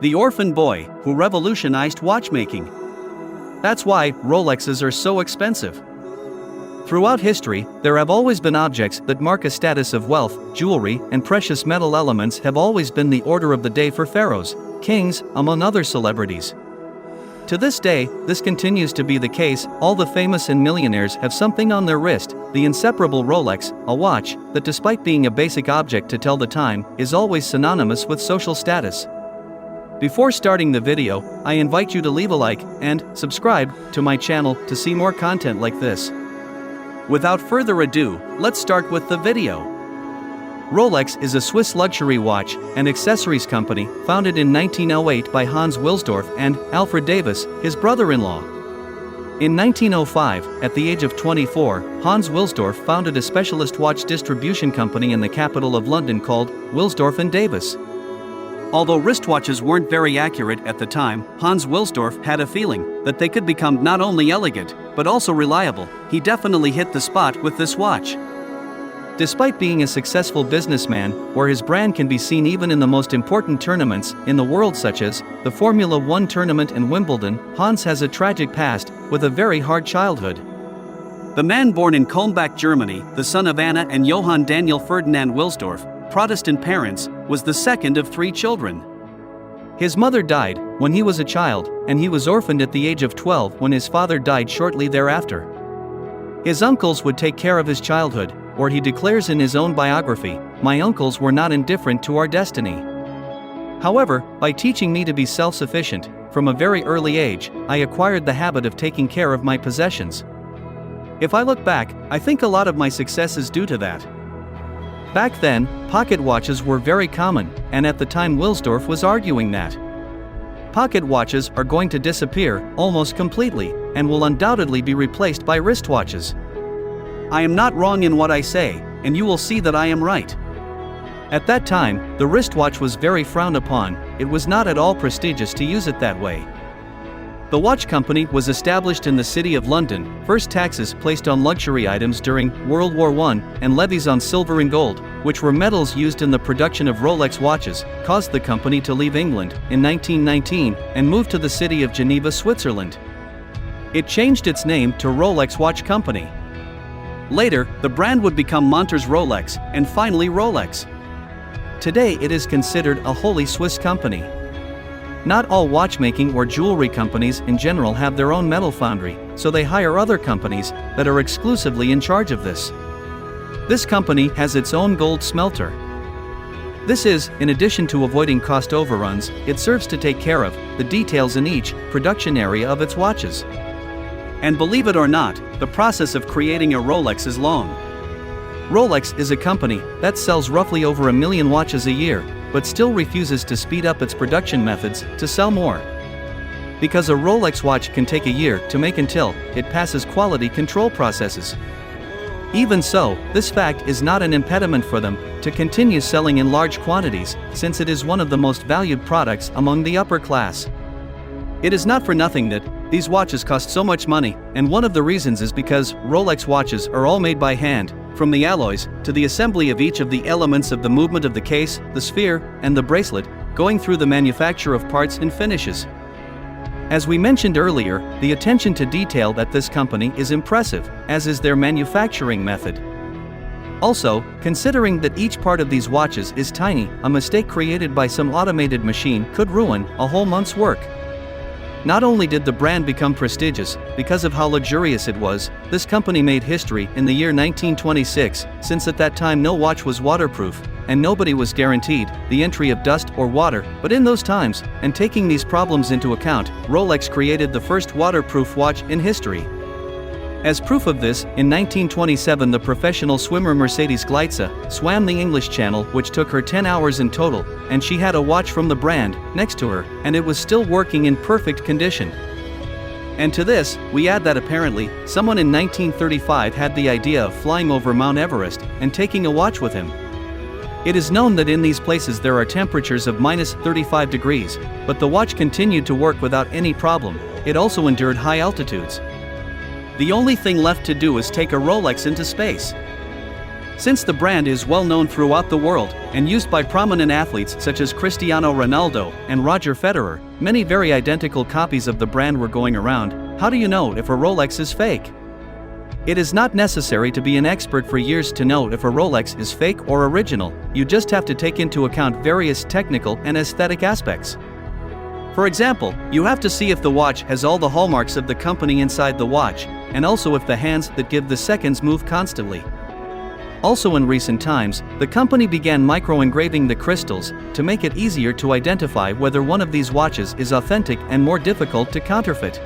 The orphan boy who revolutionized watchmaking. That's why Rolexes are so expensive. Throughout history, there have always been objects that mark a status of wealth. Jewelry and precious metal elements have always been the order of the day for pharaohs, kings, among other celebrities. To this day, this continues to be the case. All the famous and millionaires have something on their wrist, the inseparable Rolex, a watch that, despite being a basic object to tell the time, is always synonymous with social status. Before starting the video, I invite you to leave a like and subscribe to my channel to see more content like this. Without further ado, let's start with the video. Rolex is a Swiss luxury watch and accessories company founded in 1908 by Hans Wilsdorf and Alfred Davis, his brother-in-law. In 1905, at the age of 24, Hans Wilsdorf founded a specialist watch distribution company in the capital of London called Wilsdorf & Davis. Although wristwatches weren't very accurate at the time, Hans Wilsdorf had a feeling that they could become not only elegant, but also reliable. He definitely hit the spot with this watch. Despite being a successful businessman, where his brand can be seen even in the most important tournaments in the world such as the Formula 1 tournament and Wimbledon, Hans has a tragic past, with a very hard childhood. The man born in Kulmbach, Germany, the son of Anna and Johann Daniel Ferdinand Wilsdorf, Protestant parents, was the second of 3 children. His mother died when he was a child, and he was orphaned at the age of 12 when his father died shortly thereafter. His uncles would take care of his childhood, or he declares in his own biography, "My uncles were not indifferent to our destiny." However, by teaching me to be self-sufficient, from a very early age, I acquired the habit of taking care of my possessions. If I look back, I think a lot of my success is due to that. Back then, pocket watches were very common, and at the time Wilsdorf was arguing that pocket watches are going to disappear almost completely, and will undoubtedly be replaced by wristwatches. I am not wrong in what I say, and you will see that I am right. At that time, the wristwatch was very frowned upon. It was not at all prestigious to use it that way. The watch company was established in the city of London. First taxes placed on luxury items during World War I, and levies on silver and gold, which were metals used in the production of Rolex watches, caused the company to leave England in 1919 and move to the city of Geneva, Switzerland. It changed its name to Rolex Watch Company. Later, the brand would become Monter's Rolex, and finally Rolex. Today it is considered a wholly Swiss company. Not all watchmaking or jewelry companies in general have their own metal foundry, so they hire other companies that are exclusively in charge of this. This company has its own gold smelter. This is, in addition to avoiding cost overruns, it serves to take care of the details in each production area of its watches. And believe it or not, the process of creating a Rolex is long. Rolex is a company that sells roughly over 1 million watches a year, but still refuses to speed up its production methods to sell more. Because a Rolex watch can take a year to make until it passes quality control processes. Even so, this fact is not an impediment for them to continue selling in large quantities, since it is one of the most valued products among the upper class. It is not for nothing that these watches cost so much money, and one of the reasons is because Rolex watches are all made by hand, from the alloys to the assembly of each of the elements of the movement of the case, the sphere, and the bracelet, going through the manufacture of parts and finishes. As we mentioned earlier, the attention to detail at this company is impressive, as is their manufacturing method. Also, considering that each part of these watches is tiny, a mistake created by some automated machine could ruin a whole month's work. Not only did the brand become prestigious because of how luxurious it was, this company made history in the year 1926, since at that time no watch was waterproof, and nobody was guaranteed the entry of dust or water. But in those times, and taking these problems into account, Rolex created the first waterproof watch in history. As proof of this, in 1927 the professional swimmer Mercedes Gleitze swam the English Channel, which took her 10 hours in total, and she had a watch from the brand next to her, and it was still working in perfect condition. And to this, we add that apparently, someone in 1935 had the idea of flying over Mount Everest and taking a watch with him. It is known that in these places there are temperatures of -35 degrees, but the watch continued to work without any problem. It also endured high altitudes. The only thing left to do is take a Rolex into space. Since the brand is well known throughout the world and used by prominent athletes such as Cristiano Ronaldo and Roger Federer, many very identical copies of the brand were going around. How do you know if a Rolex is fake? It is not necessary to be an expert for years to know if a Rolex is fake or original. You just have to take into account various technical and aesthetic aspects. For example, you have to see if the watch has all the hallmarks of the company inside the watch, and also if the hands that give the seconds move constantly. Also, in recent times, the company began micro-engraving the crystals to make it easier to identify whether one of these watches is authentic and more difficult to counterfeit.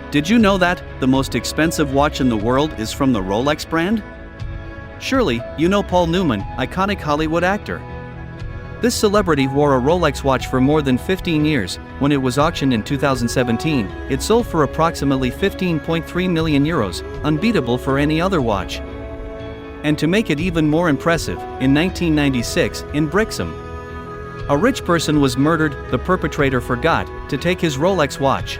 Did you know that the most expensive watch in the world is from the Rolex brand? Surely, you know Paul Newman, iconic Hollywood actor. This celebrity wore a Rolex watch for more than 15 years. When it was auctioned in 2017, it sold for approximately 15.3 million euros, unbeatable for any other watch. And to make it even more impressive, in 1996, in Brixham, a rich person was murdered. The perpetrator forgot to take his Rolex watch.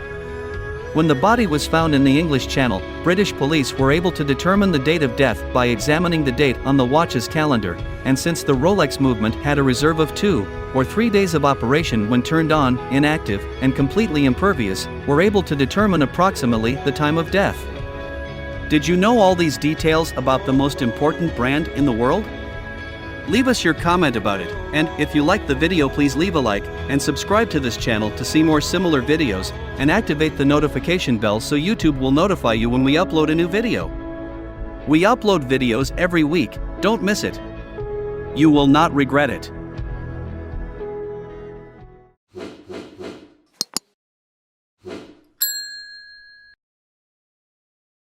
When the body was found in the English Channel, British police were able to determine the date of death by examining the date on the watch's calendar, and since the Rolex movement had a reserve of 2 or 3 days of operation when turned on, inactive, and completely impervious, were able to determine approximately the time of death. Did you know all these details about the most important brand in the world? Leave us your comment about it, and if you like the video, please leave a like and subscribe to this channel to see more similar videos, and activate the notification bell so YouTube will notify you when we upload a new video. We upload videos every week, don't miss it. You will not regret it.